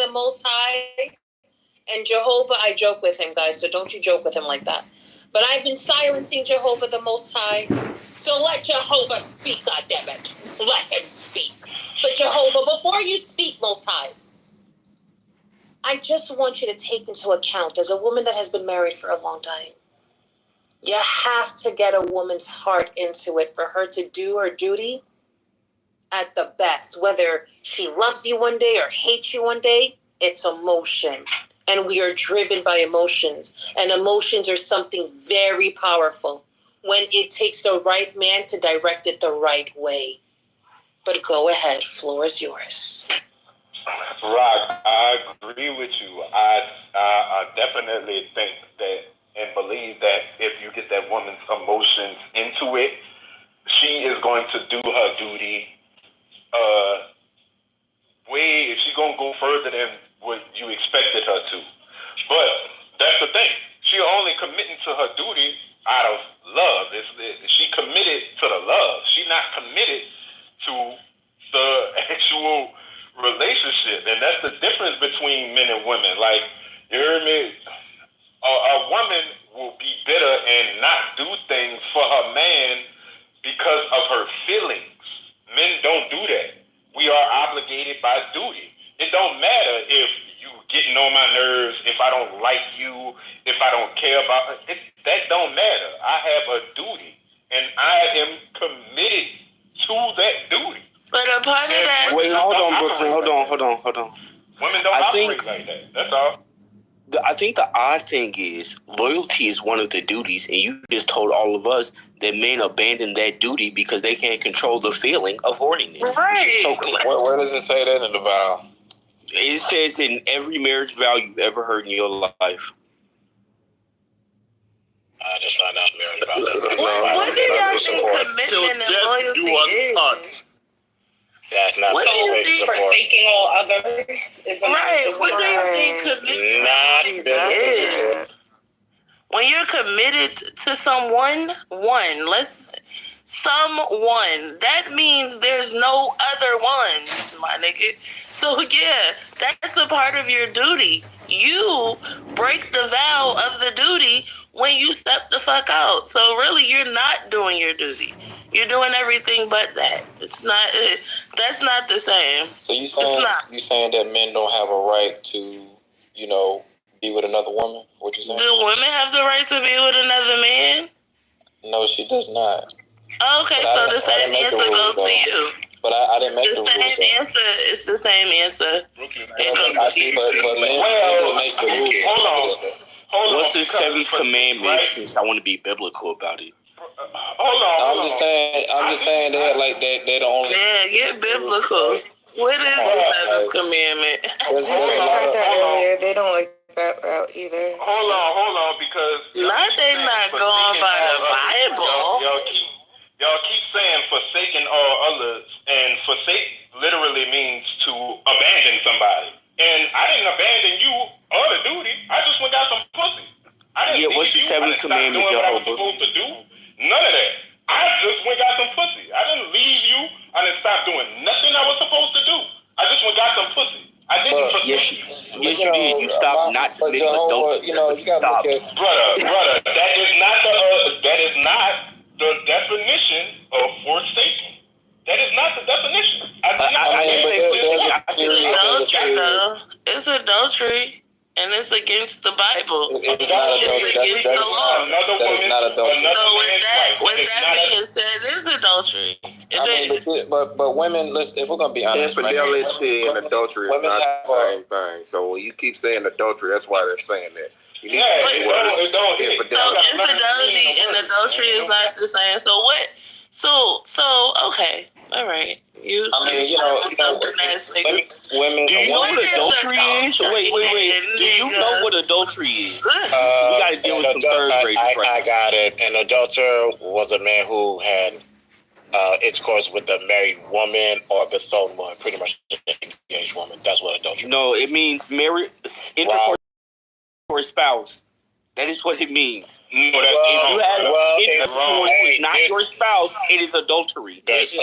the Most High, and Jehovah, I joke with him, guys, so don't you joke with him like that. But I've been silencing Jehovah the Most High, so let Jehovah speak, goddammit. Let him speak. But Jehovah, before you speak, Most High, I just want you to take into account, as a woman that has been married for a long time, you have to get a woman's heart into it for her to do her duty at the best. Whether she loves you one day or hates you one day, it's emotion. And we are driven by emotions. And emotions are something very powerful when it takes the right man to direct it the right way. But go ahead, floor is yours. Rock, I agree with you. I definitely think that and believe that if you get that woman's emotions into it, she is going to do her duty. If she's gonna go further than what you expected her to. But that's the thing. She only committing to her duty out of love. She committed to the love. She not committed to the actual relationship. And that's the difference between men and women. Like, you heard me? A woman will be bitter and not do things for her man because of her feelings. Men don't do that. We are obligated by duty. It don't matter if you getting on my nerves, if I don't like you, if I don't care about it. That don't matter. I have a duty, and I am committed to that duty. But a part of that... Wait, hold on, Brooklyn. Hold on. Women don't operate like that. That's all. I think the odd thing is loyalty is one of the duties, and you just told all of us that men abandon that duty because they can't control the feeling of horniness. Right. So clear. Where does it say that in the vow? It says in every marriage vow you've ever heard in your life. I just found out marriage vow. What do y'all think commitment and loyalty is? That's not what do you think? Forsaking all others is right. What do you think commitment is? When you're committed to someone, that means there's no other ones, my nigga. So yeah, that's a part of your duty. You break the vow of the duty when you step the fuck out. So really, you're not doing your duty. You're doing everything but that. It's not. That's not the same. So you saying that men don't have a right to, be with another woman? What you saying? Do women have the right to be with another man? No, she does not. Okay, so the same answer goes to you. But I didn't make the rules. It's the same answer. But men didn't make the rules. Hold on. What's the seventh commandment? Right? Since I want to be biblical about it. Hold on. I'm just saying they're like they the only. Yeah, get biblical. What is the seventh commandment? They don't like that route either. Hold on, because they not going by the Bible. Y'all keep saying forsaking all others, and forsake literally means to abandon somebody. And I didn't abandon you or the duty. I just went got some pussy. I didn't what's the seventh commandment, doing what I was supposed to do. None of that. I just went got some pussy. I didn't leave you. I didn't stop doing nothing I was supposed to do. I just went got some pussy. I didn't forsake you. Yes, you did. You stopped not committing adultery. You gotta look at brother. That is not the definition of forsaking. That is not the definition. It's adultery, and it's against the Bible. It's not adultery. It's against the law. That is not adultery. So with that being said, it's adultery. But women, listen, if we're gonna be honest, infidelity and adultery is not the same thing. So when you keep saying adultery, that's why they're saying that. You need infidelity and adultery is not the same. So what? So okay, all right. Women. Do you know what adultery is? Wait. Do you know what adultery is? We got to deal with some third graders. I got it. An adulterer was a man who had intercourse with a married woman or a betrothed woman, pretty much an engaged woman. That's what adultery is. No, it means married intercourse with a spouse. That is what it means. No, that's If wrong. it's not your spouse, it is adultery. This is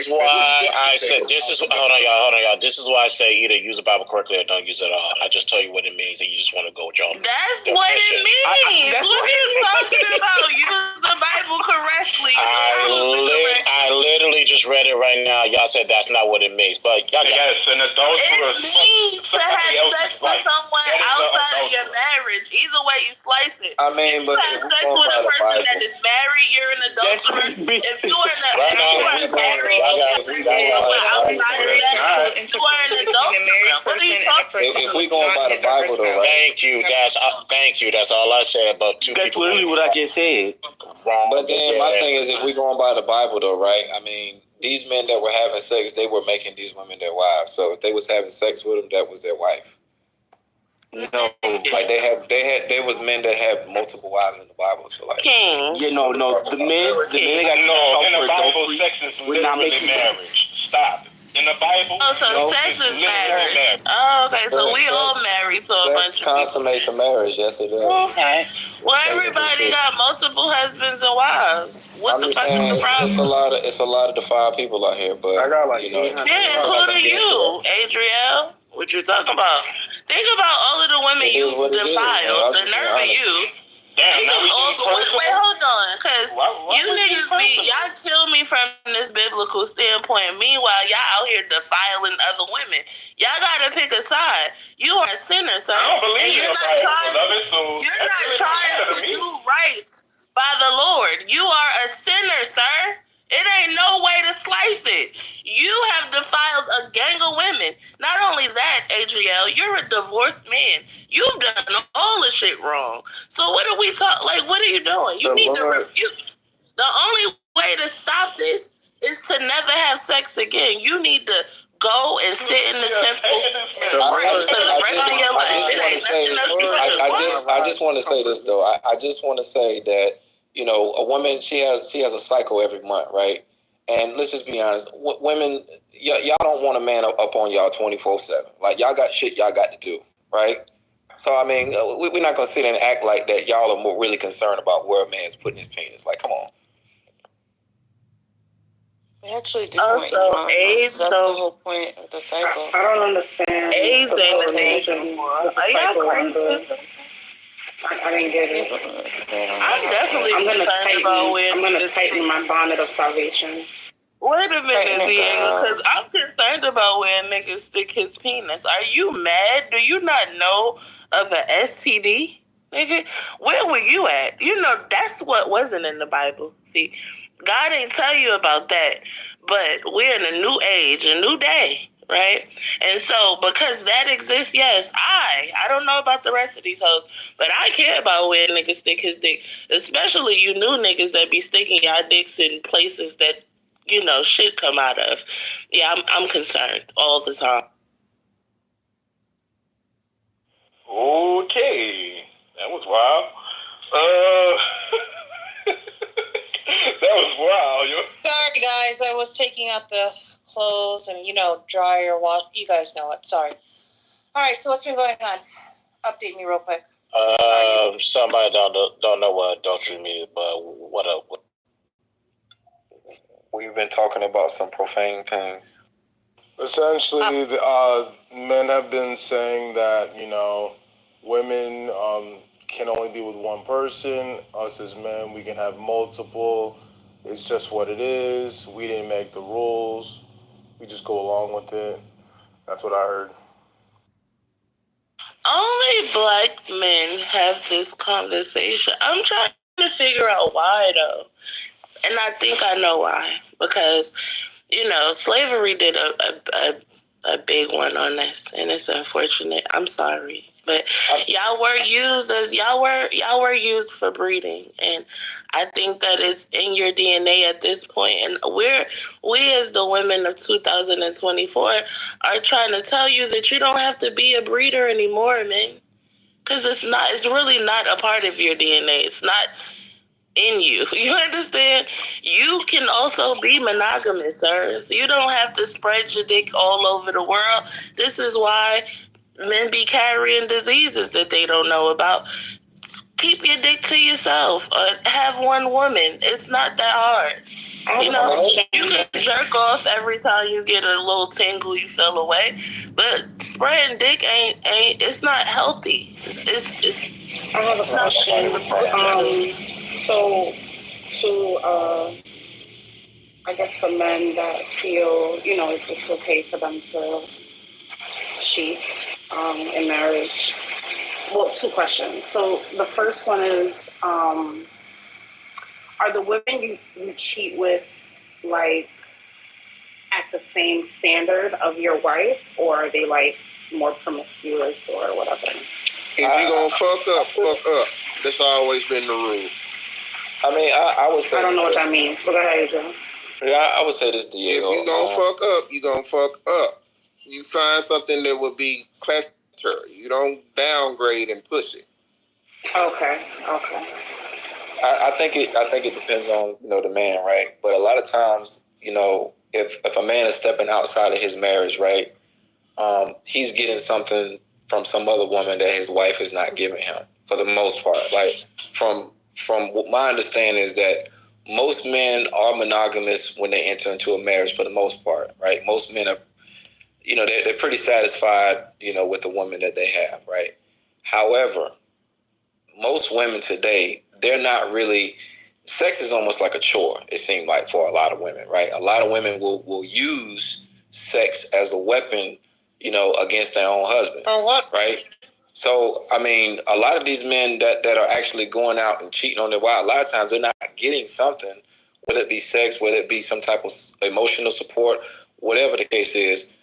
why I said this is hold on y'all. This is why I say either use the Bible correctly or don't use it at all. I just tell you what it means, and you just want to go with y'all. That's what it means. What are you talking about? Use the Bible correctly. I literally just read it right now. Y'all said that's not what it means, but y'all yes, an adulterer. It means to have sex with someone outside of your marriage. Either way you slice it. I mean, but if you have sex with a person that is married, you're an adulterer. If you are married, outside of that, you are an adulterer. What are you talking about? If we going by the Bible, though, right? Thank you. That's all I said. But That's literally what I just said. But then my thing is, if we going by the Bible, though, right? I mean, these men that were having sex, they were making these women their wives. So if they was having sex with them, that was their wife. No, like there was men that had multiple wives in the Bible. So like, no. The men that in the got Bible, sex is literally marriage. Stop. In the Bible, sex is marriage. Oh, okay. So we all married to a bunch of people. Consummates a marriage. Yes, it is. Okay. Well, everybody got multiple husbands and wives. What the fuck is the problem? It's a lot of defiled people out here, but I got like yeah, including you, Adriel. What you talking about? Think about all of the women you defiled. The nerve of you. Damn, wait, hold on, because you niggas y'all kill me from this biblical standpoint. Meanwhile, y'all out here defiling other women. Y'all gotta pick a side. You are a sinner, sir. I don't believe you're not trying to do right by the Lord. You are a sinner, sir. It ain't no way to slice it. You have defiled a gang of women. Not only that, Adriel, you're a divorced man. You've done all the shit wrong. So what are we talking? Like, what are you doing? You need to refute. The only way to stop this is to never have sex again. You need to go and sit in the temple for the rest of your life. I just want to say this though. I just want to say that, you know, a woman, she has a cycle every month, right? And let's just be honest, women, y'all don't want a man up on y'all 24/7. Like, y'all got shit y'all got to do, right? So, I mean, we're not going to sit and act like that y'all are more really concerned about where a man's putting his penis. Like, come on. We actually do. Also, AIDS, that's the whole point of the cycle. I don't understand. AIDS ain't a thing anymore. Are y'all crazy? I didn't get it. I'm definitely I'm gonna tighten my bonnet of salvation. Wait a minute, Diego, because I'm concerned about where a nigga stick his penis. Are you mad? Do you not know of an STD? Nigga, where were you at? You know, that's what wasn't in the Bible. See, God ain't tell you about that. But we're in a new age, a new day, right? And so, because that exists, yes, I don't know about the rest of these hoes, but I care about where niggas stick his dick. Especially you new niggas that be sticking y'all dicks in places that, you know, shit come out of. Yeah, I'm concerned all the time. Okay. That was wild. That was wild, yo. Sorry, guys. I was taking out the clothes and, you know, dryer, wash. You guys know it. Sorry. All right, so what's been going on? Update me real quick. Somebody don't know what adultery means, but what up? We've been talking about some profane things. Essentially, men have been saying that, you know, women can only be with one person. Us as men, we can have multiple. It's just what it is. We didn't make the rules. We just go along with it. That's what I heard. Only black men have this conversation. I'm trying to figure out why, though. And I think I know why. Because, you know, slavery did a big one on this. And it's unfortunate. I'm sorry. But y'all were used for breeding, and I think that it's in your DNA at this point. And we as the women of 2024 are trying to tell you that you don't have to be a breeder anymore, man. Because it's really not a part of your DNA. It's not in you. You understand? You can also be monogamous, sir. So you don't have to spread your dick all over the world. This is why men be carrying diseases that they don't know about. Keep your dick to yourself. Have one woman. It's not that hard. You know, you can jerk off every time you get a little tingle, you feel away. But spreading dick ain't it's not healthy. I have a question. So to I guess for men that feel, you know, it's okay for them to cheat in marriage. Well, two questions. So the first one is, are the women you cheat with, like, at the same standard of your wife, or are they, like, more promiscuous or whatever? If you gonna fuck up. That's always been the rule. I mean, I would say... I don't know what that means. So go ahead, Adrian. Yeah, I would say this, Diego. If you gonna fuck up, you gonna fuck up. You find something that would be classic. You don't downgrade and push it. Okay. I think it depends on, you know, the man, right? But a lot of times, you know, if a man is stepping outside of his marriage, right, he's getting something from some other woman that his wife is not giving him, for the most part. Like, from what my understanding is that most men are monogamous when they enter into a marriage, for the most part, right? Most men are, you know, they're pretty satisfied, you know, with the woman that they have, right? However, most women today, they're not really, sex is almost like a chore, it seems like, for a lot of women, right? A lot of women will use sex as a weapon, you know, against their own husband. For what? Right? So, I mean, a lot of these men that are actually going out and cheating on their wife, a lot of times they're not getting something, whether it be sex, whether it be some type of emotional support, whatever the case is.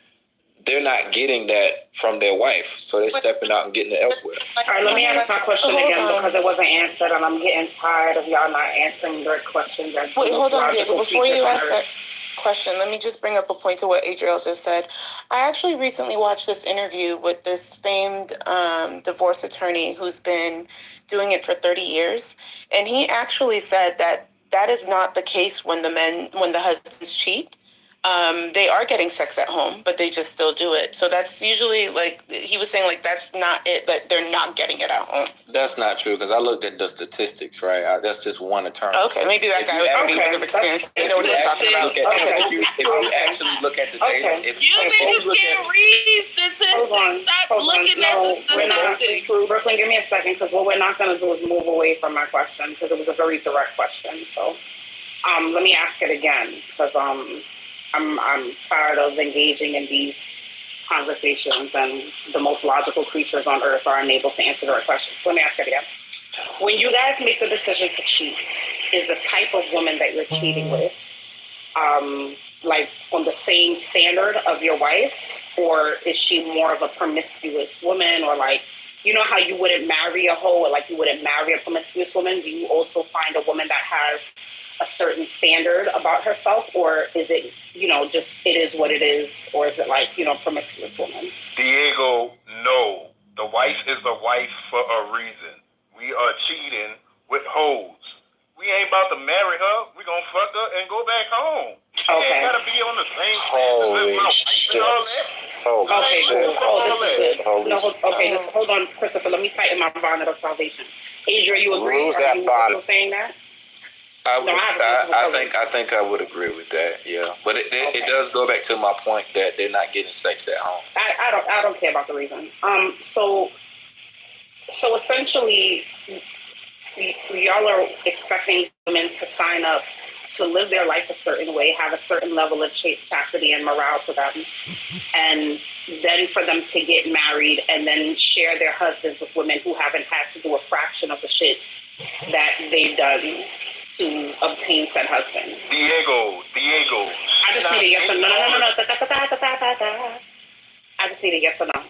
They're not getting that from their wife, so they're stepping out and getting it elsewhere. All right, let me ask my question again because it wasn't answered, and I'm getting tired of y'all not answering your questions. Wait, hold on, Diego. Before you ask that question, let me just bring up a point to what Adriel just said. I actually recently watched this interview with this famed divorce attorney who's been doing it for 30 years, and he actually said that is not the case when the husbands cheat. They are getting sex at home, but they just still do it. So that's usually, like, he was saying, like, that's not it, that they're not getting it at home. That's not true, because I looked at the statistics, right? That's just one attorney. Okay, maybe that guy with 30 years of experience. You know what he's talking about. If you actually look at the data, you niggas can't read statistics. Stop looking at the statistics. Brooklyn, give me a second, because what we're not going to do is move away from my question, because it was a very direct question. So let me ask it again, because I'm tired of engaging in these conversations, and the most logical creatures on earth are unable to answer the question. So let me ask it again. When you guys make the decision to cheat, is the type of woman that you're cheating with, like, on the same standard of your wife, or is she more of a promiscuous woman, or, like, you know how you wouldn't marry a hoe, or, like, you wouldn't marry a promiscuous woman? Do you also find a woman that has a certain standard about herself, or is it, you know, just it is what it is, or is it, like, you know, promiscuous woman? Diego, no. The wife is the wife for a reason. We are cheating with hoes. We ain't about to marry her. We gonna fuck her and go back home. She ain't gotta be on the same standard as my wife and all that. Okay, cool. Hold on, Christopher. Let me tighten my bonnet of salvation. Adrian, you agree? Are you also saying that? I think I would agree with that. Yeah, but it does go back to my point that they're not getting sex at home. I don't care about the reason. So essentially, y'all are expecting women to sign up to live their life a certain way, have a certain level of chastity and morale to them, and then for them to get married and then share their husbands with women who haven't had to do a fraction of the shit that they've done to obtain said husband. Diego. I just need a yes or no. I just need a yes or no.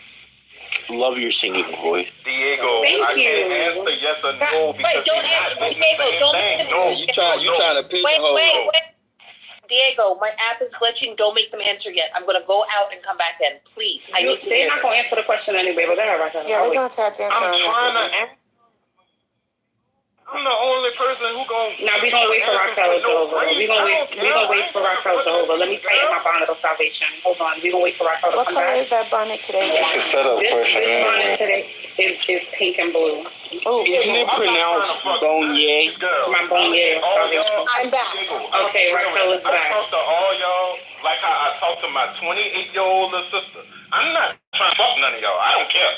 Love your singing voice. Diego, I can't answer yes or no because wait, don't answer, Diego. Don't. No, you trying to pigeonhole. Wait. Diego, my app is glitching. Don't make them answer yet. I'm gonna go out and come back in, please. I need to. They're not gonna answer the question anyway, but they're right. Yeah, they're gonna tap dance on that. I'm the only person who gonna. Now we gonna wait for Raquel Jehovah. We gonna wait for Raquel Jehovah. Let me tighten my bonnet of salvation. Hold on. We gonna wait for Raquel to What come color back. is that bonnet today? It's a setup question. This bonnet today is pink and blue. Oh, Isn't it pronounced Bonnier? My bonnier of salvation. I'm back. Okay, Raquel is I back. talk to all y'all like how I talk to my 28-year-old little sister. I'm not trying to fuck none of y'all. I don't care.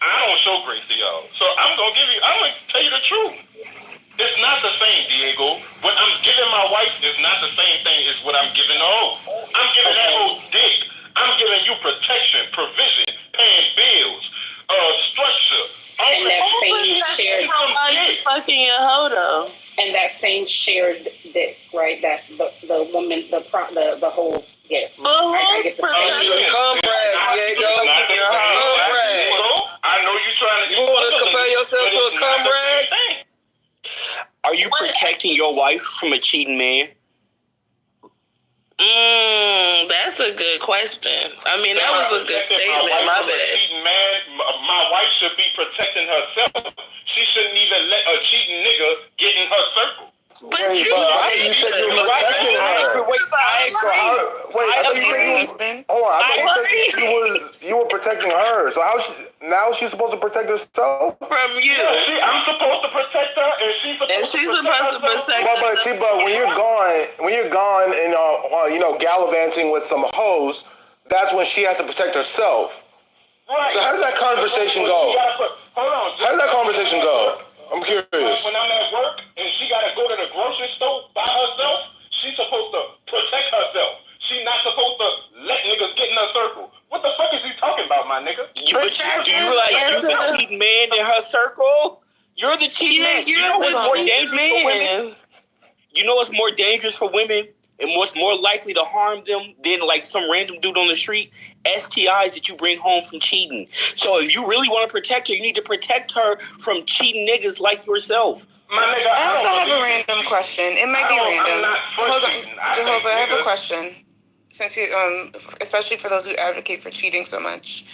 I don't show grace to y'all. So I'm gonna tell you the truth. It's not the same, Diego. What I'm giving my wife is not the same thing as what I'm giving her. I'm giving that whole dick. I'm giving you protection, provision, paying bills, structure. And that same shared fucking your hoe though. and that same shared dick, right? That the woman, the whole gift. I get the same. Comrade, Diego. Comrade. I know you trying to. You want to compare yourself to a comrade? Are you protecting your wife from a cheating man? That's a good question. I mean, that was a good statement. My bad. Man, my wife should be protecting herself. She shouldn't even let a cheating nigga get in her circle. But you said you were protecting her. I thought you said hold on. I thought you said you were protecting her. So now she's supposed to protect herself from you? Yeah, I'm supposed to protect her, and she's supposed to protect herself. But when you're gone and gallivanting with some hoes, that's when she has to protect herself. Right. So how does that conversation go? Hold on. How does that conversation go? I'm curious. When I'm at work and she gotta go to the grocery store by herself, she's supposed to protect herself. She's not supposed to let niggas get in her circle. What the fuck is he talking about, my nigga? Do you realize you're the cheating man in her circle? You're the cheating man. You know what's more dangerous for women? You know what's more dangerous for women and what's more likely to harm them than like some random dude on the street? STIs that you bring home from cheating. So if you really want to protect her, you need to protect her from cheating niggas like yourself. My nigga, I also have a random question. It might be random. Hold on, Jehovah, I have a question. Since you, especially for those who advocate for cheating so much.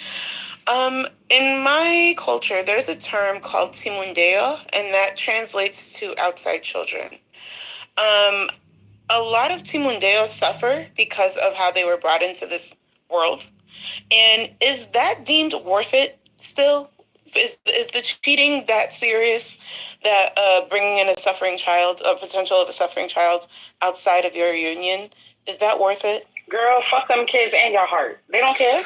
In my culture, there's a term called timundeo, and that translates to outside children. A lot of timundeo suffer because of how they were brought into this world. And is that deemed worth it still? Is the cheating that serious that bringing in a suffering child, a potential of a suffering child outside of your union, is that worth it? Girl, fuck them kids and your heart. They don't care.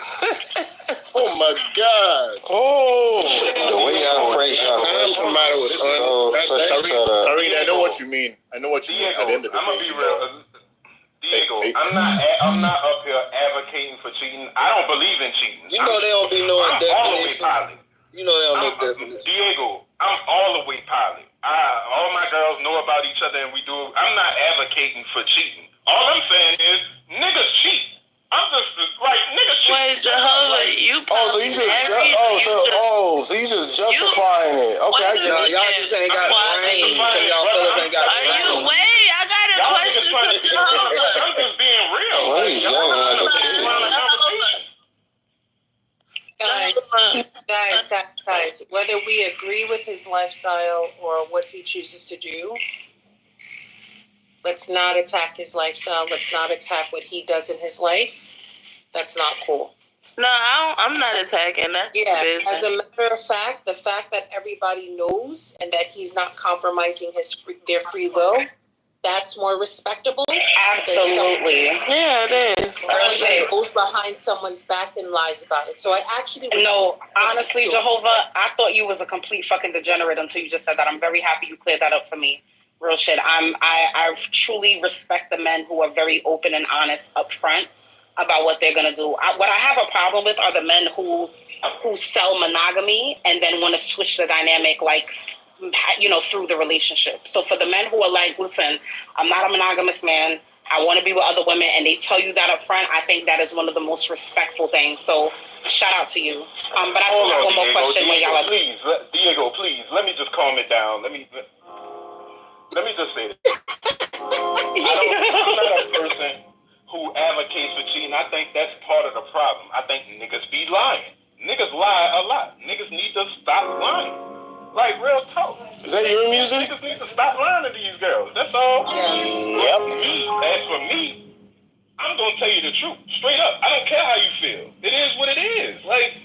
Oh my God! Oh, the way y'all phrase y'all somebody was Tariq, I know what you mean. I know what you mean. At the end of the day, I'm gonna be real. Diego, I'm not up here advocating for cheating. I don't believe in cheating. You know they don't be knowing definition. You know they don't know definition. Diego, I'm all the way pilot. All my girls know about each other, and we do. I'm not advocating for cheating. All I'm saying is niggas cheat. I'm just like niggas cheat. Wait, Jehovah, you. So you just justifying it. Okay, I get it. Y'all just ain't got brains. Some y'all fellas ain't got brains. Wait, I got a question for Jehovah. I'm just being real. He's yelling like a kid. Guys, whether we agree with his lifestyle or what he chooses to do, let's not attack his lifestyle. Let's not attack what he does in his life. That's not cool. No, I'm not attacking that. Yeah, as a matter of fact, the fact that everybody knows and that he's not compromising their free will, that's more respectable. Absolutely. Yeah, it is. That goes behind someone's back and lies about it. So I actually honestly, Jehovah, I thought you was a complete fucking degenerate until you just said that. I'm very happy you cleared that up for me. Real shit. I truly respect the men who are very open and honest up front about what they're gonna do. What I have a problem with are the men who sell monogamy and then want to switch the dynamic, like, through the relationship. So for the men who are like, listen, I'm not a monogamous man, I want to be with other women, and they tell you that up front, I think that is one of the most respectful things. So shout out to you. But I do have one more question when y'all are. Diego, please, let me just calm it down. Let me just say this. I'm not a person who advocates for cheating. I think that's part of the problem. I think niggas be lying. Niggas lie a lot. Niggas need to stop lying. Like, real talk. Is that your music? Niggas need to stop lying to these girls. That's all. Yep. As for me, I'm gonna tell you the truth, straight up. I don't care how you feel. It is what it is. Like,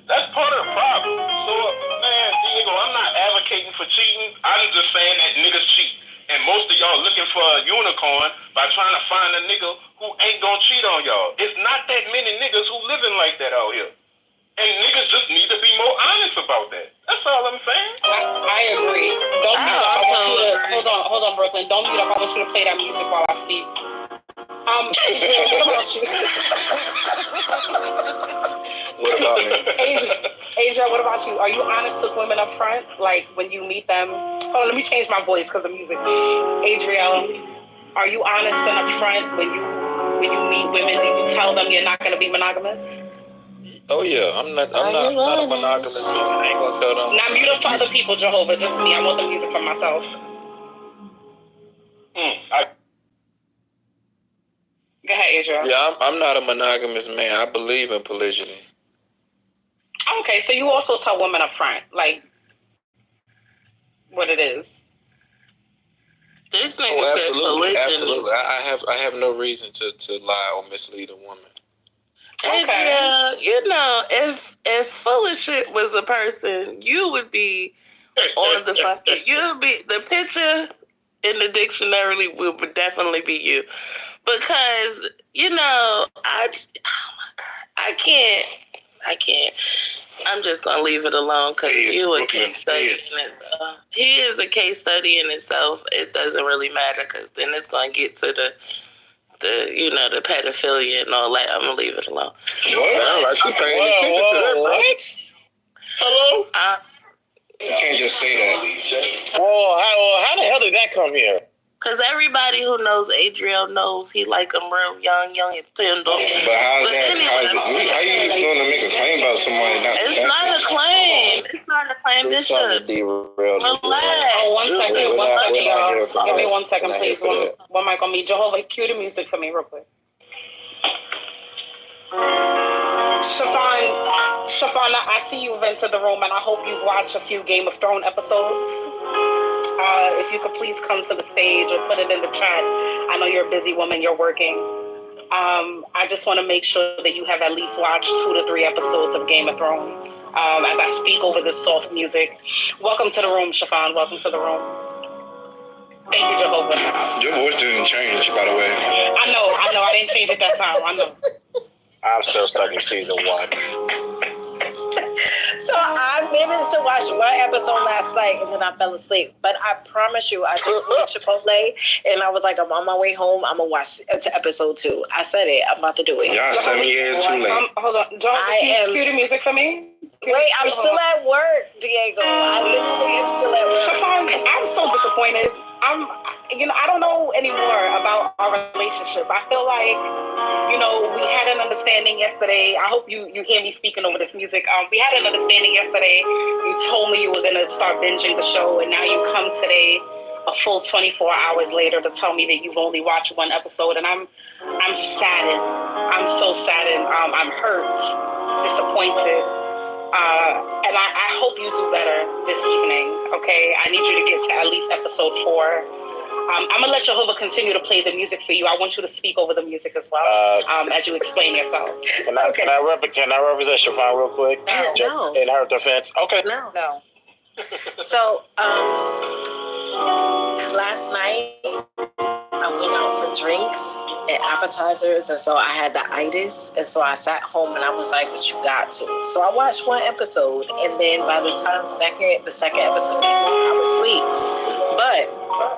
that's part of the problem. So, man, Diego, I'm not advocating for cheating. I'm just saying that niggas cheat. And most of y'all looking for a unicorn by trying to find a nigga who ain't gonna cheat on y'all. It's not that many niggas who living like that out here. And niggas just need to be more honest about that. That's all I'm saying. I agree. Don't mute up. I want you to hold on, Brooklyn. Don't mute up. I want you to play that music while I speak. What about me? Asia, what about you? Are you honest with women up front? Like when you meet them? Hold on, let me change my voice because of music. Adrielle, are you honest and upfront when you meet women? Do you tell them you're not going to be monogamous? Oh yeah, I'm not a monogamous bitch. I ain't gonna tell them. Now mute up for other people, Jehovah. Just me. I want the music for myself. Go ahead, Adrielle. Yeah, I'm not a monogamous man. I believe in polygyny. Okay, so you also tell women up front, like, what it is. This nigga said polygyny. Absolutely. I have no reason to lie or mislead a woman. Okay. You know, if full of shit was a person, you would be on the fucking. You'd be the picture in the dictionary would definitely be you, because you know I can't. I'm just gonna leave it alone because you a case study in itself. He is a case study in itself. It doesn't really matter because then it's gonna get to the the pedophilia and all that. I'm gonna leave it alone. What? Hello? You can't just say that. Well, how the hell did that come here? Because everybody who knows Adriel knows he like them real young and tender. But how you just going to make a claim about somebody? It's not a claim. It's not a claim. This should relax. Oh, 1 second. 1 second, y'all. Give me 1 second, please. One mic on me. Jehovah, cue the music for me real quick. Shafana, I see you've entered the room, and I hope you've watched a few Game of Thrones episodes. If you could please come to the stage or put it in the chat. I know you're a busy woman, you're working. I just want to make sure that you have at least watched 2 to 3 episodes of Game of Thrones as I speak over this soft music. Welcome to the room, Shafan. Welcome to the room. Thank you, Jehovah. Your voice didn't change, by the way. I know. I didn't change it that time. I know. I'm still stuck in season 1. So I managed to watch 1 episode last night and then I fell asleep. But I promise you, I just went to Chipotle and I was like, I'm on my way home. I'm going to watch episode 2. I said it. I'm about to do it. Y'all 7 years too late. Hold on. John, can you cue the music for me? Wait, I'm still at work, Diego. I literally am still at work. Shafan, I'm so disappointed. I don't know anymore about our relationship. I feel like, we had an understanding yesterday. I hope you hear me speaking over this music. We had an understanding yesterday. You told me you were going to start binging the show, and now you come today a full 24 hours later to tell me that you've only watched 1 episode, and I'm saddened. I'm so saddened. I'm hurt, disappointed. And I hope you do better this evening, okay? I need you to get to at least episode 4. I'm going to let Jehovah continue to play the music for you. I want you to speak over the music as well, as you explain yourself. Can I represent Siobhan real quick? No. In her defense? Okay. No. So, last night, I went out for drinks and appetizers, and so I had the itis, and so I sat home and I was like, but you got to. So I watched 1 episode, and then by the time the second episode came on, I was asleep. But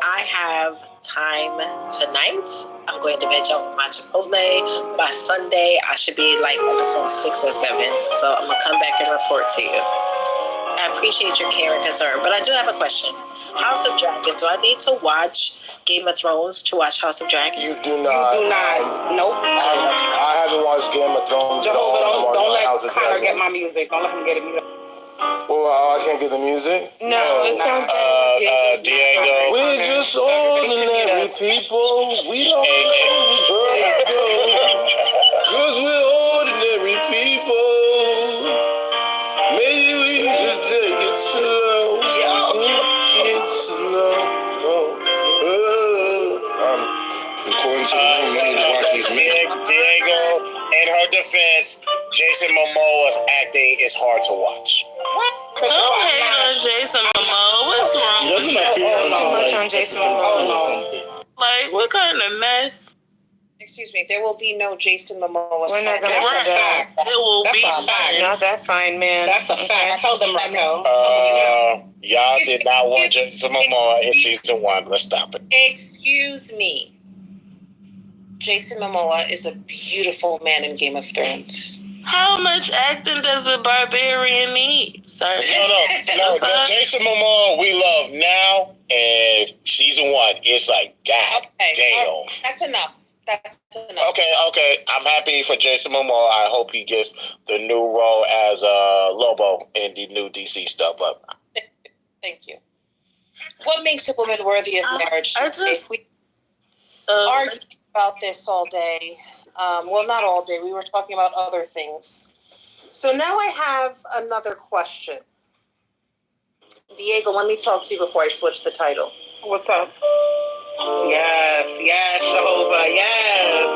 I have time tonight. I'm going to veg out with my Chipotle. By Sunday, I should be like episode 6 or 7. So I'm going to come back and report to you. I appreciate your care and concern, but I do have a question. House of Dragon. Do I need to watch Game of Thrones to watch House of Dragon? You do not. You do not. Nope. I haven't watched Game of Thrones. Jehovah, don't let Connor get my music. Don't let him get it. Well, I can't get the music? No, it sounds good. Diego. We're just ordinary people. We don't know which way to go. Because we're ordinary people. Maybe we should take it slow. Diego, in her defense, Jason Momoa's acting is hard to watch. Don't hate on Jason Momoa. What's wrong with you? Too much on Jason Momoa. Like, what kind of mess? Excuse me, there will be no Jason Momoa. We're not gonna That's a fact. It will That's be a fact. No, that's fine, man. That's a fact. Tell them, Raquel. Y'all did not want Jason Momoa in season 1. Let's stop it. Excuse me. Jason Momoa is a beautiful man in Game of Thrones. How much acting does a barbarian need? Sorry. No. Jason Momoa we love now, and season 1 is like, God damn. That's enough. That's enough. Okay. I'm happy for Jason Momoa. I hope he gets the new role as Lobo in the new DC stuff. But thank you. What makes a woman worthy of marriage? If we argue about this all day, well, not all day. We were talking about other things. So now I have another question. Diego, let me talk to you before I switch the title. What's up? Yes, Jehovah, yes.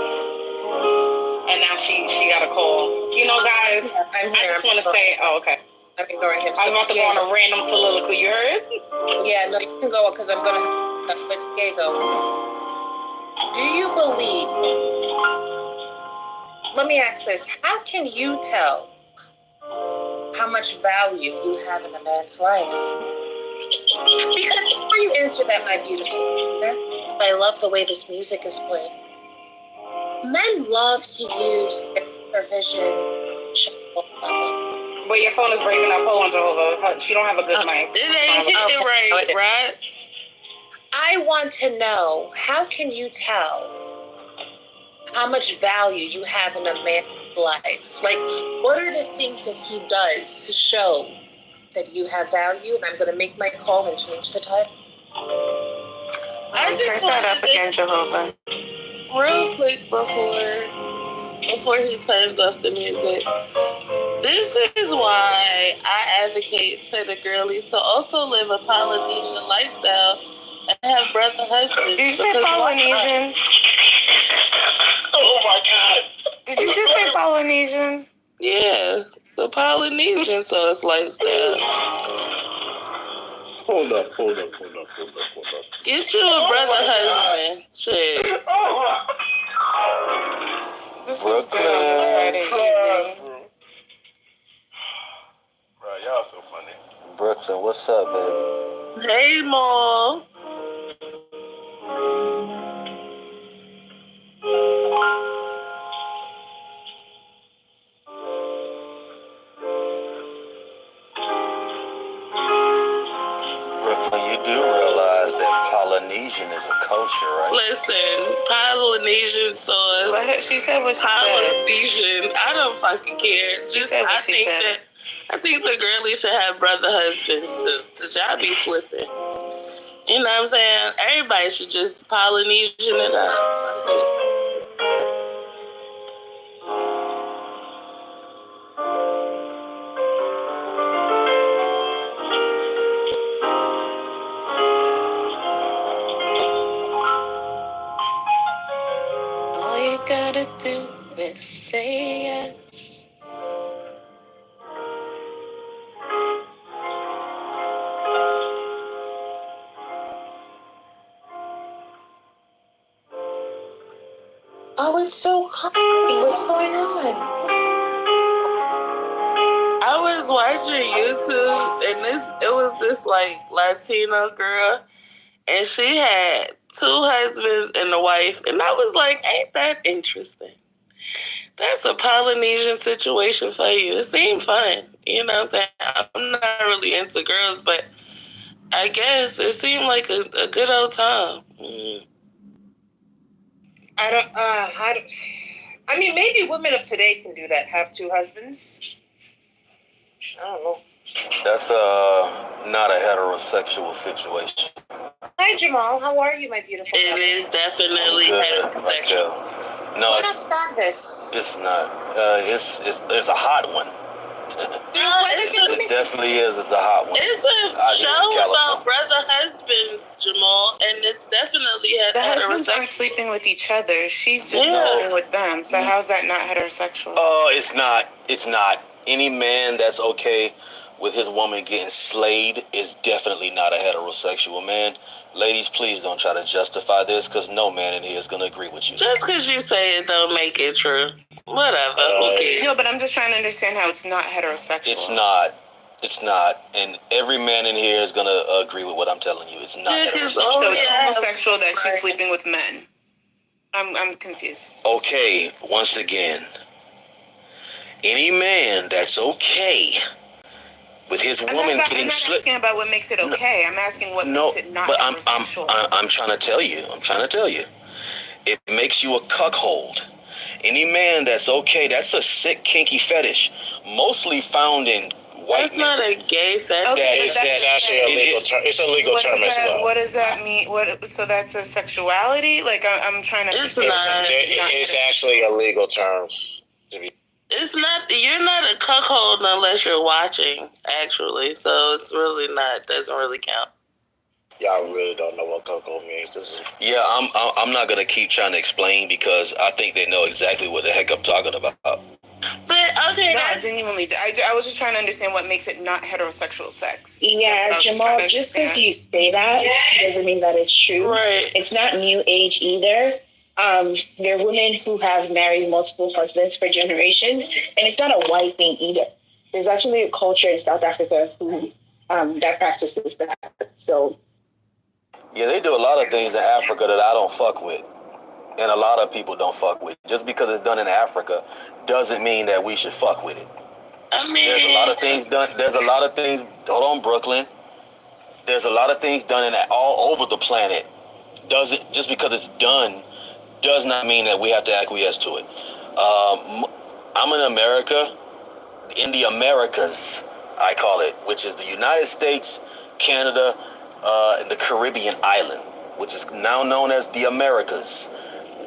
And now she got a call. You know, guys, I just want to say, okay. I'm ignoring him. I was about to go on a random soliloquy. You heard? Yeah, no, you can go because I'm going to. But Diego, do you believe? Let me ask this: how can you tell how much value you have in a man's life? Because before you answer that, my beautiful, I love the way this music is played. Men love to use their vision. But your phone is breaking up. Hold on, Jehovah. She don't have a good mic. It ain't hitting right? I want to know, how can you tell how much value you have in a man's life? Like, what are the things that he does to show that you have value? And I'm going to make my call and change the title. I just Turn that up again, Jehovah. Real quick before he turns off the music. This is why I advocate for the girlies to also live a Polynesian lifestyle and have brother husbands. Did you say Polynesian? oh my God! Did you just say Polynesian? Yeah, the Polynesian, so it's lifestyle. Hold up. Get you a brother husband. Shit. This is good on this Friday evening. Bro, y'all so funny. Brooklyn, what's up, baby? Hey, Mo. Brooklyn, you do realize that Polynesian is a culture, right? Listen, Polynesian sauce. She said what she Polynesian. I don't fucking care. She said what she said. I think the girlies should have brother husbands too, because y'all be flipping. You know what I'm saying? Everybody should just Polynesian it up. Fuck it. All you gotta do is say yes. Oh, it's so calming. What's going on? I was watching YouTube and it was this like Latino girl and she had 2 husbands and a wife, and I was like, ain't that interesting? That's a Polynesian situation for you. It seemed fun. You know what I'm saying? I'm not really into girls, but I guess it seemed like a good old time. I mean, maybe women of today can do that, have 2 husbands. I don't know. That's not a heterosexual situation. Hi, Jamal. How are you, my beautiful It brother? is definitely heterosexual. No, Why not start this? it's not. It's a hot one. It definitely is. It's a hot one. It's a show about brother husband Jamal, and it's definitely The husbands aren't heterosexual. sleeping with each other. She's just sleeping with them. So how's that not heterosexual? Oh, it's not. It's not. Any man that's okay with his woman getting slayed is definitely not a heterosexual man. Ladies, please don't try to justify this, because no man in here is going to agree with you. Just because you say it don't make it true. Whatever. Okay. No, but I'm just trying to understand how it's not heterosexual. It's not. It's not. And every man in here is going to agree with what I'm telling you. It's not heterosexual. So it's homosexual that she's sleeping with men. I'm confused. Okay, once again, any man that's okay with his woman getting slipped. I'm not asking about what makes it okay. I'm asking what makes it not heterosexual. I'm trying to tell you. I'm trying to tell you. It makes you a cuckold. Any man that's okay, that's a sick, kinky fetish, mostly found in white men. That's not a gay fetish. Okay, It's actually a legal term. It's a legal term as well. What does that mean? So that's a sexuality? Like I'm trying to. It's actually a legal term. It's not. You're not a cuckold unless you're watching. Actually, so it's really not. Doesn't really count. Y'all really don't know what cuckold means. Yeah, I'm not gonna keep trying to explain, because I think they know exactly what the heck I'm talking about. But okay, no, I genuinely. I was just trying to understand what makes it not heterosexual sex. Yeah, Jamal. Just because you say that doesn't mean that it's true. Right. It's not new age either. There are women who have married multiple husbands for generations, and it's not a white thing either. There's actually a culture in South Africa who that practices that. So. Yeah, they do a lot of things in Africa that I don't fuck with, and a lot of people don't fuck with. Just because it's done in Africa doesn't mean that we should fuck with it. I mean, there's a lot of things done. There's a lot of things. Hold on, Brooklyn. There's a lot of things done in all over the planet. Doesn't just because it's done does not mean that we have to acquiesce to it. I'm in America, in the Americas, I call it, which is the United States, Canada, and the Caribbean island, which is now known as the Americas.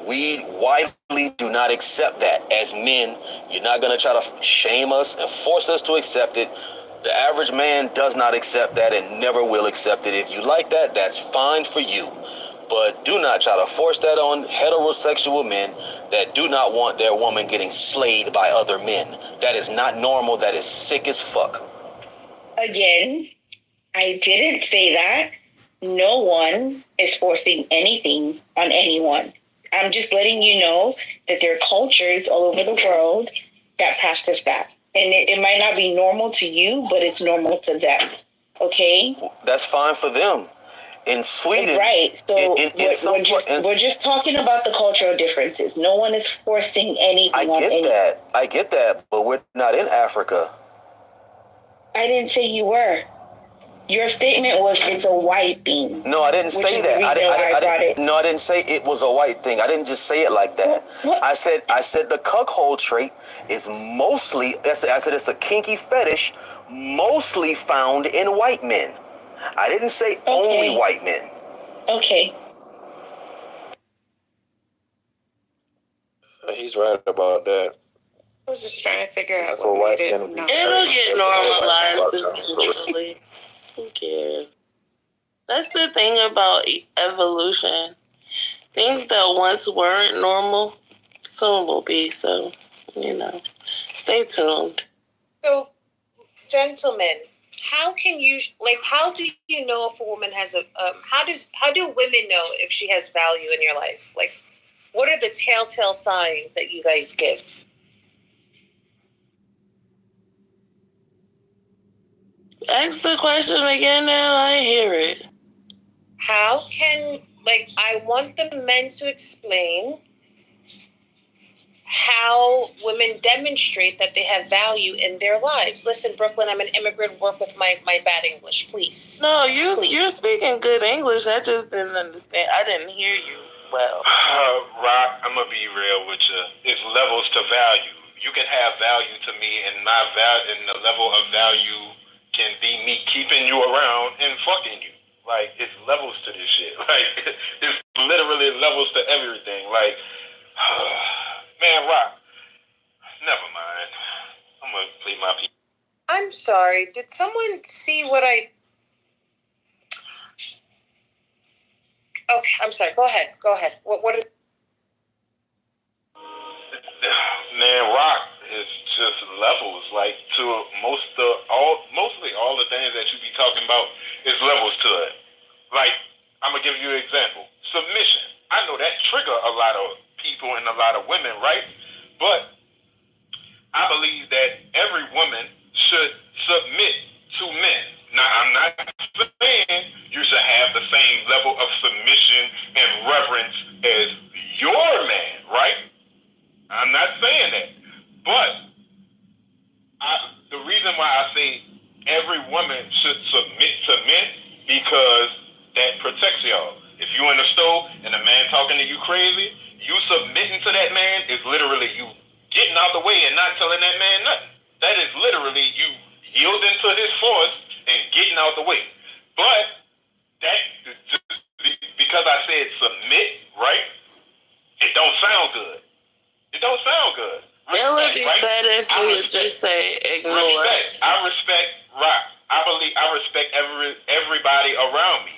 We widely do not accept that as men. You're not going to try to shame us and force us to accept it. The average man does not accept that and never will accept it. If you like that, that's fine for you. But do not try to force that on heterosexual men that do not want their woman getting slayed by other men. That is not normal. That is sick as fuck. Again, I didn't say that. No one is forcing anything on anyone. I'm just letting you know that there are cultures all over the world that practice that. And it might not be normal to you, but it's normal to them. Okay? That's fine for them. In Sweden, right? So we're just talking about the cultural differences. No one is forcing anything. I get that, but we're not in Africa. I didn't say you were. Your statement was it's a white thing. No, I didn't say that. I didn't say it was a white thing. I didn't just say it like that. What? I said the cuckold trait is mostly. I said it's a kinky fetish, mostly found in white men. I didn't say only white men. Okay. He's right about that. I was just trying to figure out. That's what white men it'll get normalized eventually. Who cares? That's the thing about evolution. Things that once weren't normal soon will be. So, stay tuned. So, gentlemen, how can you how do you know if a woman has how do women know if she has value in your life? Like, what are the telltale signs that you guys give? Ask the question again now. I hear it. How can, I want the men to explain how women demonstrate that they have value in their lives. Listen, Brooklyn, I'm an immigrant. Work with my bad English, please. No, you're speaking good English. I just didn't understand. I didn't hear you well. Rock, I'm going to be real with you. It's levels to value. You can have value to me, and and the level of value can be me keeping you around and fucking you. It's levels to this shit. It's literally levels to everything. Man, Rock, never mind. I'm going to plead my piece. I'm sorry. Did someone see what I... Okay, I'm sorry. Go ahead. What are... Man, rock is just levels. Like to mostly all the things that you be talking about is levels to it. Like I'm gonna give you an example. Submission. I know that trigger a lot of people and a lot of women, right? But I believe that every woman should submit to men. Now, I'm not saying you should have the same level of submission and reverence as your man, right? I'm not saying that. But the reason why I say every woman should submit to men, because that protects y'all. If you in the store and a man talking to you crazy, you submitting to that man is literally you getting out the way and not telling that man nothing. That is literally you yielding to his force and getting out the way. But that just because I said submit, right? It don't sound good. It don't sound good. It would be better if you would just say ignore. I respect rock. I respect everybody around me.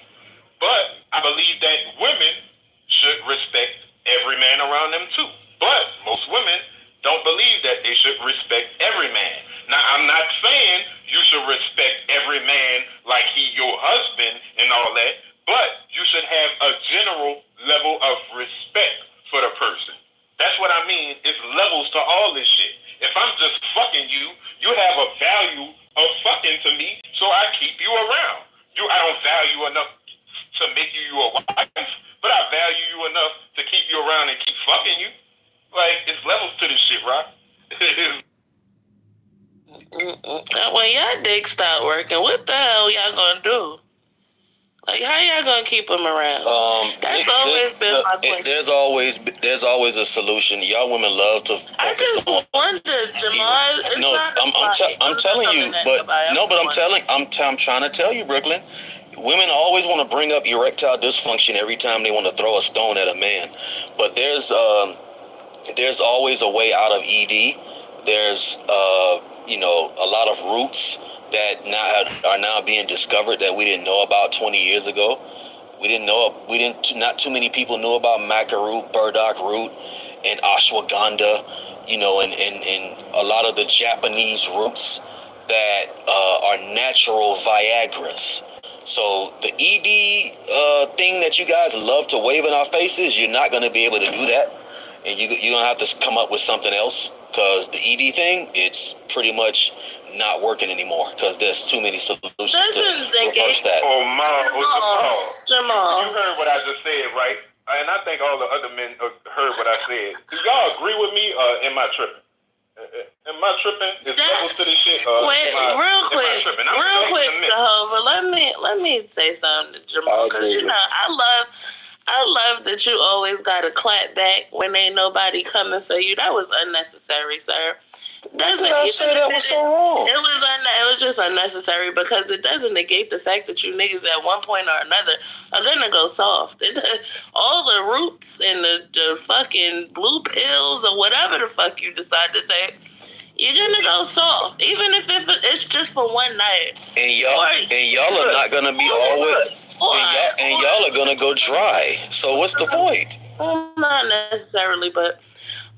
But I believe that women should respect every man around them too. But most women don't believe that they should respect every man. Now, I'm not saying you should respect every man like he your husband and all that, but you should have a general level of respect for the person. That's what I mean. It's levels to all this shit. If I'm just fucking you, you have a value of fucking to me, so I keep you around. I don't value enough to make you your wife, but I value you enough to keep you around and keep fucking you. Like, it's levels to this shit, right? When y'all dick stop working, what the hell y'all gonna do? Like, how y'all gonna keep them around? That's always been my question. There's always a solution. Y'all women love to focus I just wonder, Jamal. I'm telling you, I'm trying to tell you, Brooklyn. Women always want to bring up erectile dysfunction every time they want to throw a stone at a man. But there's always a way out of ED. There's a lot of roots that are now being discovered that we didn't know about 20 years ago. Not too many people knew about maca root, burdock root, and ashwagandha, and a lot of the Japanese roots that are natural Viagras. So the ED thing that you guys love to wave in our faces, you're not going to be able to do that. And you're going to have to come up with something else, because the ED thing, it's pretty much not working anymore because there's too many solutions to reverse that. Oh, Jamal. You heard what I just said, right? And I think all the other men heard what I said. Do y'all agree with me, or am I tripping? Am I tripping? Is levels to this shit? Real quick, Jehovah. Let me say something to Jamal, because I love that you always got to clap back when ain't nobody coming for you. That was unnecessary, sir. Did I say that was so wrong? It was just unnecessary, because it doesn't negate the fact that you niggas at one point or another are gonna go soft. All the roots and the fucking blue pills or whatever the fuck you decide to say, you're gonna go soft, even if it's just for one night. And y'all are not gonna be always. And y'all are gonna go dry. So what's the point? Not necessarily, but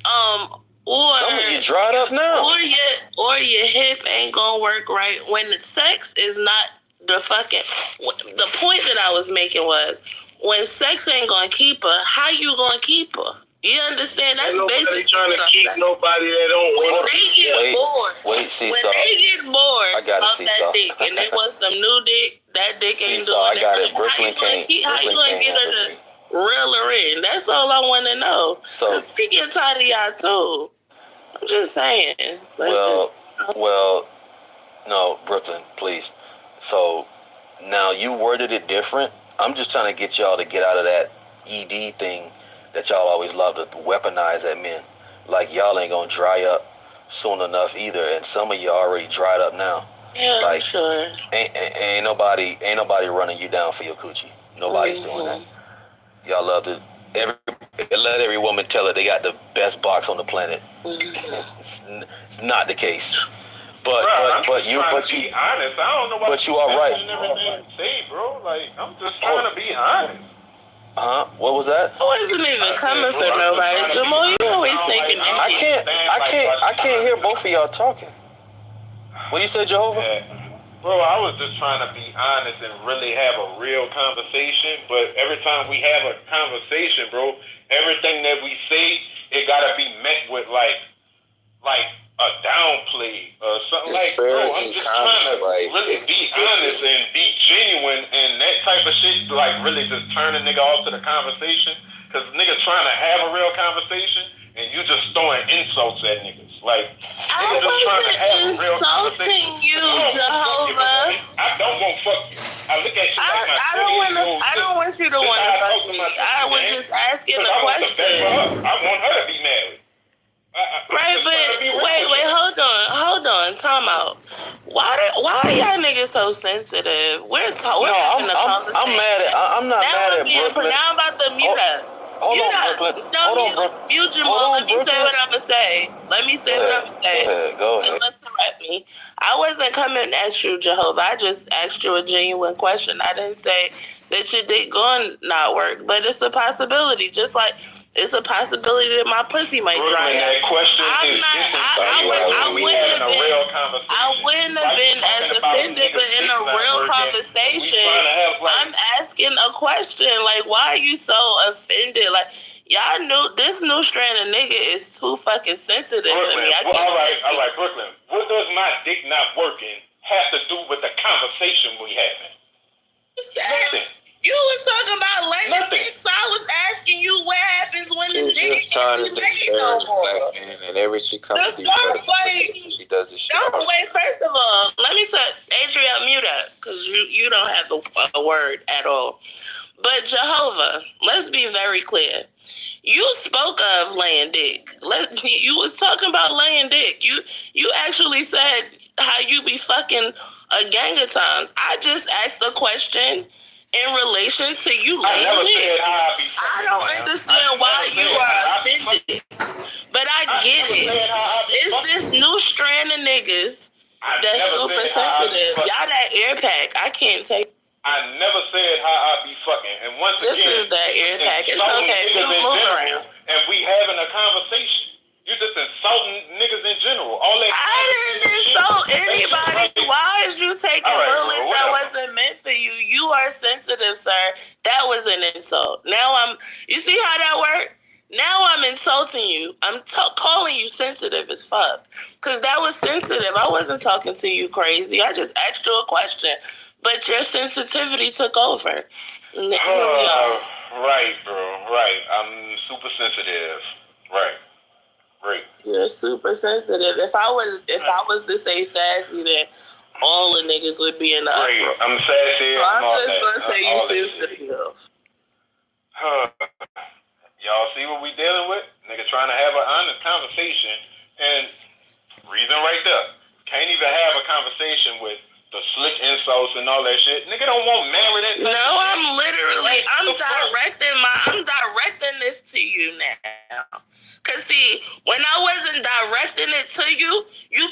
some of you dried up now. Or your hip ain't gonna work right when sex is not the fucking. The point that I was making was, when sex ain't gonna keep her, how you gonna keep her? You understand? That's basically trying to keep nobody that don't want to. When they get bored, I got of that dick, and they want some new dick, that dick ain't doing I got it. It. Brooklyn How you gonna get her to reel her in? That's all I want to know. So we get tired of y'all too. I'm just saying. Well, no, Brooklyn, please. So now you worded it different. I'm just trying to get y'all to get out of that ED thing that y'all always love to weaponize at men. Like, y'all ain't gonna dry up soon enough either, and some of you already dried up now. Yeah, like, sure. Ain't nobody running you down for your coochie. Nobody's doing that. Y'all love to let every woman tell it they got the best box on the planet. It's not the case. But you honest. I don't know why. But you are right. Say, bro. Like, I'm just trying to be honest. What was that? I wasn't even coming for nobody. Jamal, you always thinking that. I can't hear both of y'all talking. What do you say, Jehovah? Bro, I was just trying to be honest and really have a real conversation, but every time we have a conversation, bro, everything that we say, it gotta be met with like a downplay or something. Like, bro, I'm just trying to really be honest and be genuine, and that type of shit, like, really just turn a nigga off to the conversation, because niggas trying to have a real conversation, and you just throwing insults at niggas. Like, niggas just trying to have a real conversation. You, Jehovah. I don't want to fuck you. I look at you like my I don't want you to want to fuck me. I was just asking a question. I want her to be married. Right, but wait, hold on, time out. Why are y'all niggas so sensitive? I'm not mad at Brooklyn. Now I'm about to mute up. Hold on, Brooklyn. Mute Jamal. Let me say what I'm gonna say. Go ahead. Don't correct me. I wasn't coming at you, Jehovah. I just asked you a genuine question. I didn't say that your dick going not work, but it's a possibility. Just like it's a possibility that my pussy might dry up. That question I wouldn't have been as offended, but in a real conversation, I'm asking a question. Like, why are you so offended? Like, y'all knew this new strand of nigga is too fucking sensitive to me. All right, Brooklyn. What does my dick not working have to do with the conversation we having? Nothing. You was talking about laying dick, so I was asking you what happens when the dick is laid no more. And every she comes to she does this shit. No, wait, first of all, let me tell Adriel, mute up, because you don't have a word at all. But Jehovah, let's be very clear. You spoke of laying dick. You was talking about laying dick. You actually said how you be fucking a gang of times. I just asked a question in relation to you laying dick. I don't understand why you are offended. But I get it. It's this new strand of niggas that's super sensitive. Y'all that ear pack. I can't take. I never said how I be fucking. And once this again, is that ear pack. It's okay. You move around. And we having a conversation. You just insulting niggas in general. All that. I didn't insult anybody. Why is you taking bullets that wasn't meant for you? You are sensitive, sir. That was an insult. Now you see how that worked? Now I'm insulting you. I'm calling you sensitive as fuck. Because that was sensitive. I wasn't talking to you crazy. I just asked you a question. But your sensitivity took over. Here we are. Right, bro. Right. I'm super sensitive. Right. Great. You're super sensitive. If I was to say sassy, then all the niggas would be in the uproar. I'm sassy. So I'm just gonna say you sensitive. Y'all see what we dealing with? Nigga trying to have an honest conversation, and reason right there. Can't even have a conversation with the slick insults and all that shit. Nigga don't want married that. No, I'm literally I'm directing this to you now. Cause see, when I wasn't directing it to you, you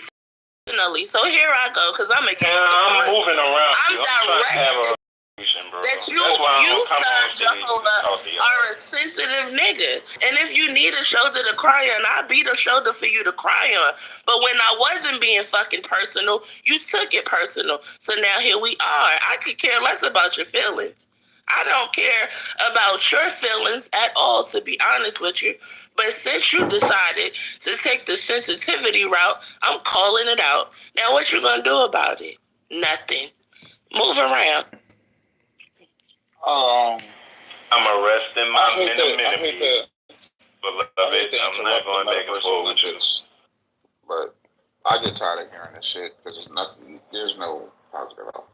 personally. So here I go, cause I'm again. I'm moving around. I'm directing that you sir, Jehovah, are a sensitive nigga. And if you need a shoulder to cry on, I'll be the shoulder for you to cry on. But when I wasn't being fucking personal, you took it personal. So now here we are. I could care less about your feelings. I don't care about your feelings at all, to be honest with you. But since you decided to take the sensitivity route, I'm calling it out. Now what you gonna do about it? Nothing. Move around. I'm arresting my minimum. Beloved, I'm not going back and forth with you. But I get tired of hearing this shit because there's no positive outcome.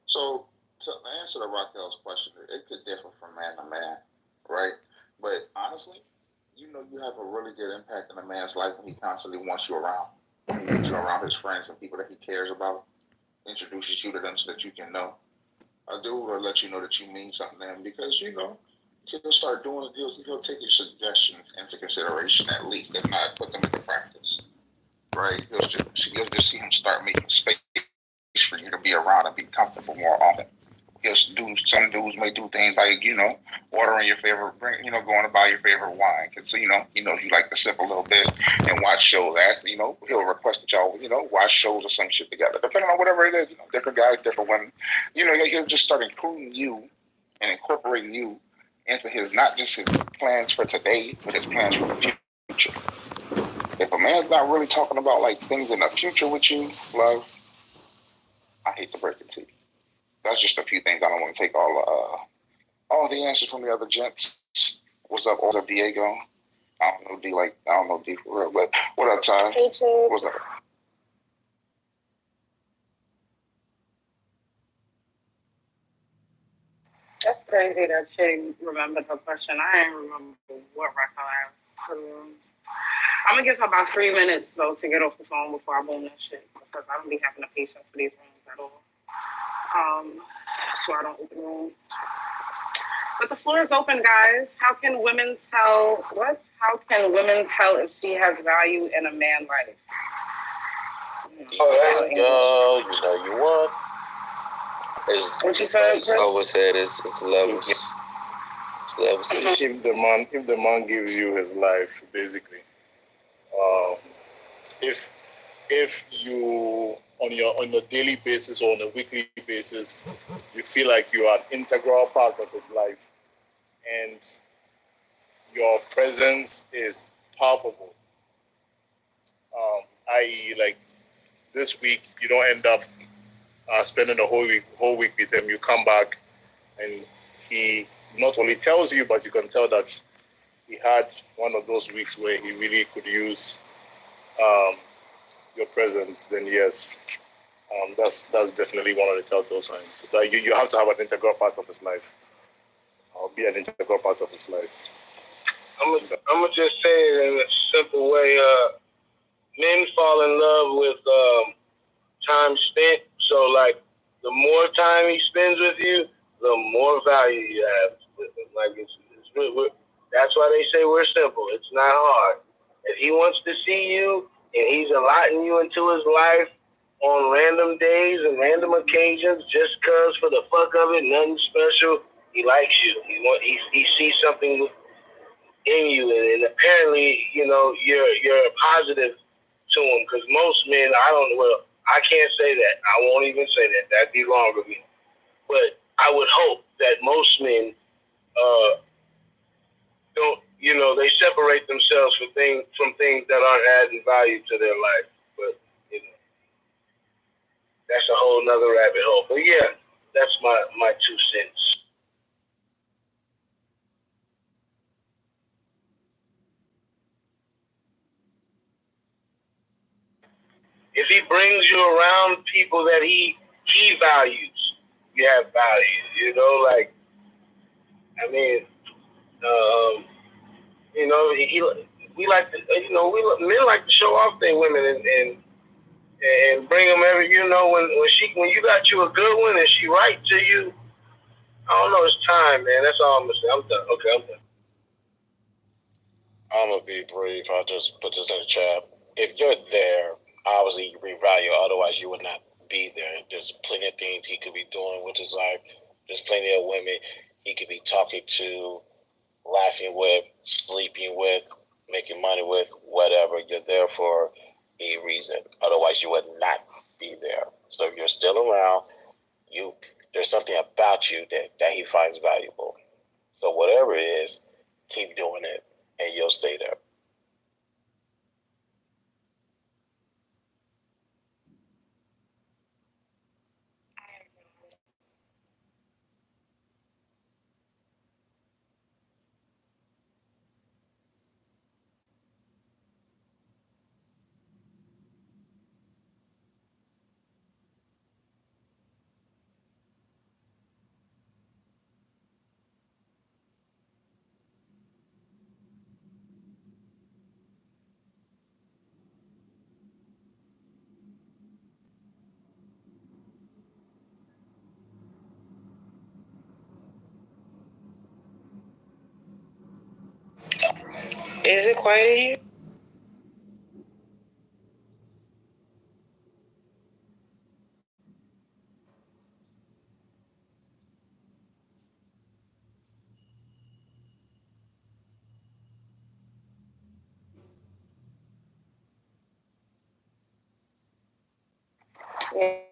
So to answer the Raquel's question, it could differ from man to man, right? But honestly, you know you have a really good impact in a man's life when he constantly wants you around. When he wants you around his friends and people that he cares about, introduces you to them so that you can know. I do want to let you know that you mean something to him because, you know, he'll start doing it. He'll take your suggestions into consideration at least, if not put them into practice, right? You'll just see him start making space for you to be around and be comfortable more often, Yes, some dudes may do things like, ordering your favorite drink, going to buy your favorite wine. Because, you like to sip a little bit and watch shows. He'll request that y'all, watch shows or some shit together. Depending on whatever it is, different guys, different women. He'll just start including you and incorporating you into his, not just his plans for today, but his plans for the future. If a man's not really talking about, like, things in the future with you, love, I hate to break it to you. That's just a few things. I don't want to take all the answers from the other gents. What's up, Diego? I don't know D for real, but what up, Ty? Hey, Chip. What's up? That's crazy that she remembered her question. I ain't remember what record I asked. So, I'm going to give her about 3 minutes, though, to get off the phone before I boom that shit. Because I don't be having the patience for these rooms at all. So I don't open rooms. But the floor is open, guys. How can women tell if she has value in a man's life? Oh, that's girl, you want. What you said, Chris? Always said it's levels. If the man gives you his life, basically, if you on a daily basis or on a weekly basis, you feel like you are an integral part of his life, and your presence is palpable. I.e., like this week, you don't end up spending the whole week with him. You come back, and he not only tells you, but you can tell that he had one of those weeks where he really could use your presence. Then yes, that's definitely one of the telltale signs. That you have to have an integral part of his life, or be an integral part of his life. I'm gonna just say it in a simple way. Men fall in love with time spent. So, like, the more time he spends with you, the more value you have with him. Like, that's why they say we're simple. It's not hard. If he wants to see you and he's allotting you into his life on random days and random occasions, just cause for the fuck of it, nothing special, he likes you. He sees something in you, and apparently, you're a positive to him. Because most men, I can't say that. I won't even say that. That'd be wrong of me. But I would hope that most men don't, they separate themselves from things that aren't adding value to their life. But, that's a whole nother rabbit hole. But yeah, that's my 2 cents. If he brings you around people that he values, you have value. We like to, men like to show off their women and bring them when you got you a good one and she right to you. I don't know, it's time, man. That's all I'm gonna say. I'm done. Okay, I'm done. I'm gonna be brief. I'll just put this in the chat. If you're there, obviously you revalue. Otherwise, you would not be there. There's plenty of things he could be doing with his life. There's plenty of women he could be talking to, laughing with, sleeping with, making money with, whatever. You're there for a reason. Otherwise, you would not be there. So if you're still around, there's something about you that he finds valuable. So whatever it is, keep doing it, and you'll stay there. Is it quiet in here?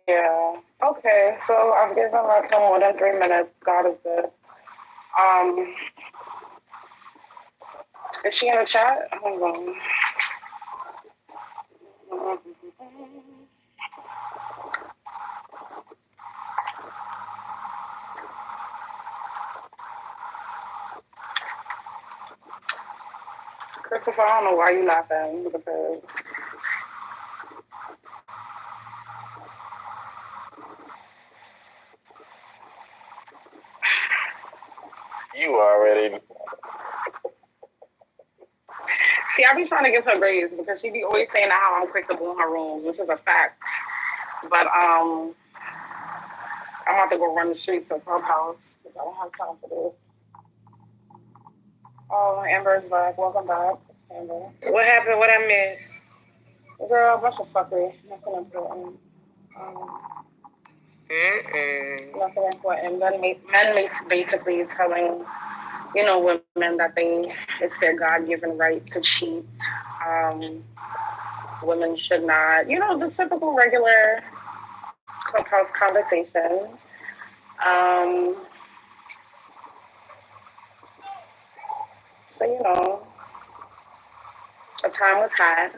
Yeah. Okay, so I've given Raquel more than 3 minutes. God is good. Is she in the chat? Hold on. Christopher, I don't know why you laughing because You already. see, I be trying to give her grace because she be always saying how I'm quick to blow her rooms, which is a fact. But I'm about to go run the streets of Clubhouse because I don't have time for this. Oh, Amber's back. Welcome back, Amber. What happened? What I missed? Girl, a bunch of fuckery. Nothing important. Nothing important. Men basically telling, women that it's their God-given right to cheat. Women should not, the typical regular Clubhouse conversation. So, a time was had.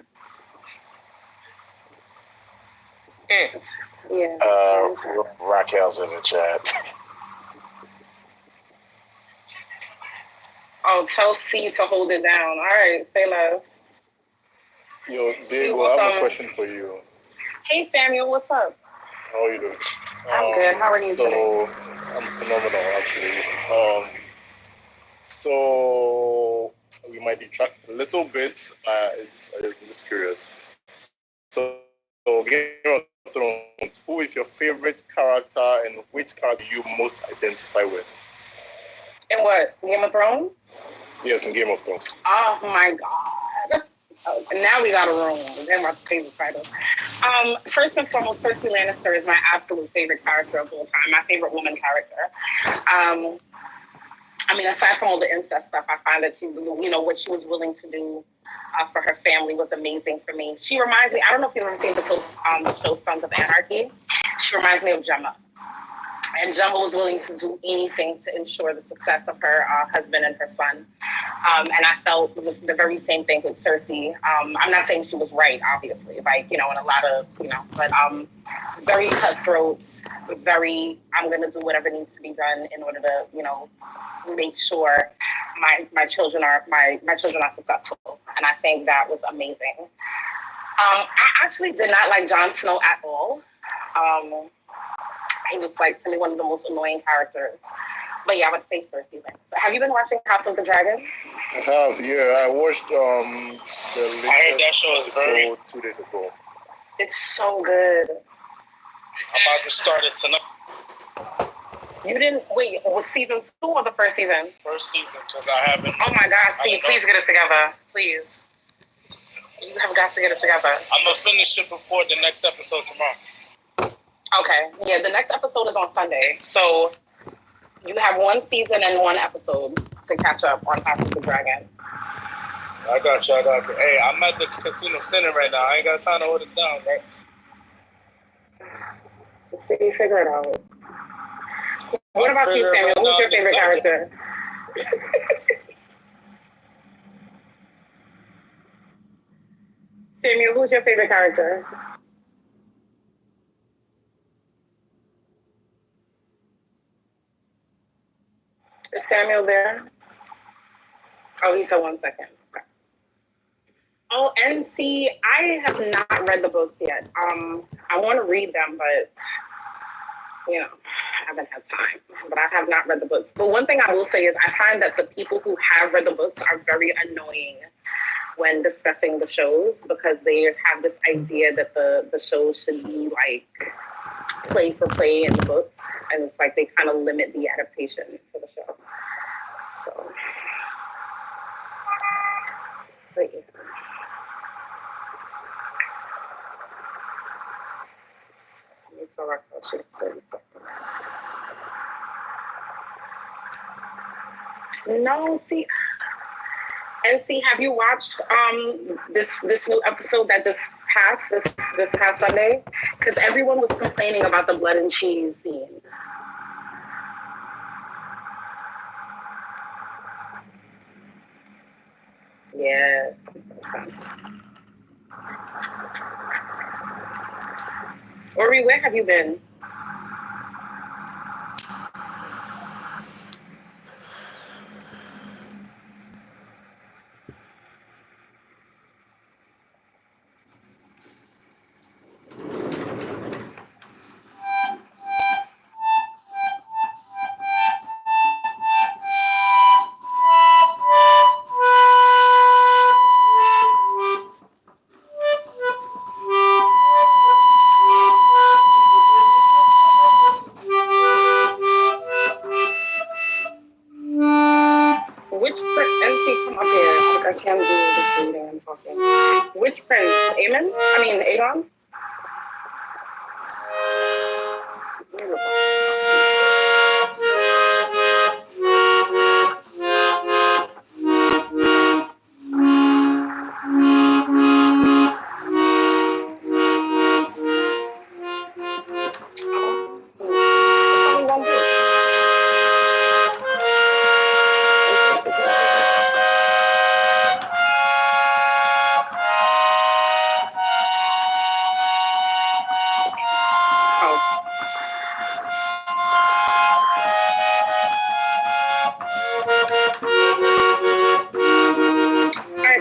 Yeah. Raquel's in the chat. Oh, tell C to hold it down. All right, say less. Yo, Diego, I have a question for you. Hey, Samuel, what's up? How are you doing? I'm good. How are you today? I'm phenomenal, actually. So we might detract a little bit. I'm just curious. So Game of Thrones, who is your favorite character and which character you most identify with? In what? Game of Thrones? Yes, in Game of Thrones. Oh my God. Oh, now we got a room. They're my favorite title. First and foremost, Cersei Lannister is my absolute favorite character of all time. My favorite woman character. Aside from all the incest stuff, I find that what she was willing to do for her family was amazing for me. She reminds me, I don't know if you've ever seen the show Sons of Anarchy. She reminds me of Gemma. And Gemma was willing to do anything to ensure the success of her husband and her son. And I felt the very same thing with Cersei. I'm not saying she was right, obviously, in a lot of, but very cutthroat, very, I'm going to do whatever needs to be done in order to, make sure my children are successful. And I think that was amazing. I actually did not like Jon Snow at all. He was, to me, one of the most annoying characters. But yeah, I would say Cersei. So have you been watching House of the Dragon? I have, yeah. I watched the latest episode 2 days ago. It's so good. I'm about to start it tonight. You didn't, wait, was season 2 or the first season? First season, because I haven't. Oh my God, please get it together. Please. You have got to get it together. I'm going to finish it before the next episode tomorrow. Okay. Yeah, the next episode is on Sunday. So you have 1 season and 1 episode to catch up on House of the Dragon. I got you. Hey, I'm at the casino center right now. I ain't got time to hold it down, right? Let's see, figure it out. What about you, Samuel? Who's your favorite character? Samuel, who's your favorite character? Is Samuel there? Oh, he said 1 second. Okay. Oh, and see, I have not read the books yet. I want to read them, but I haven't had time. But I have not read the books. But one thing I will say is I find that the people who have read the books are very annoying when discussing the shows because they have this idea that the shows should be play for play in the books, and it's they kind of limit the adaptation for the show. So, but yeah. It's all right. 30 seconds. No, see, have you watched this new episode that just past this past Sunday? Because everyone was complaining about the blood and cheese scene. Yes. Ori, where have you been? MC, come up here. I can't do this reading and talking. Which prince? Aemon? I mean, Aegon?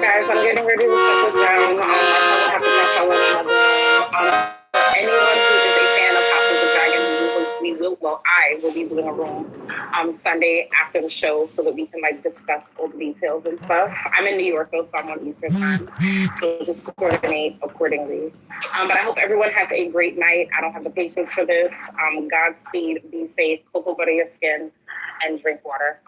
Guys, I'm getting ready to put this down. I probably have to catch y'all in another. Anyone who is a fan of House of the Dragon, I will be doing a room Sunday after the show so that we can discuss all the details and stuff. I'm in New York though, so I'm on Eastern time, so just coordinate accordingly. But I hope everyone has a great night. I don't have the patience for this. Godspeed, be safe, cocoa butter your skin, and drink water.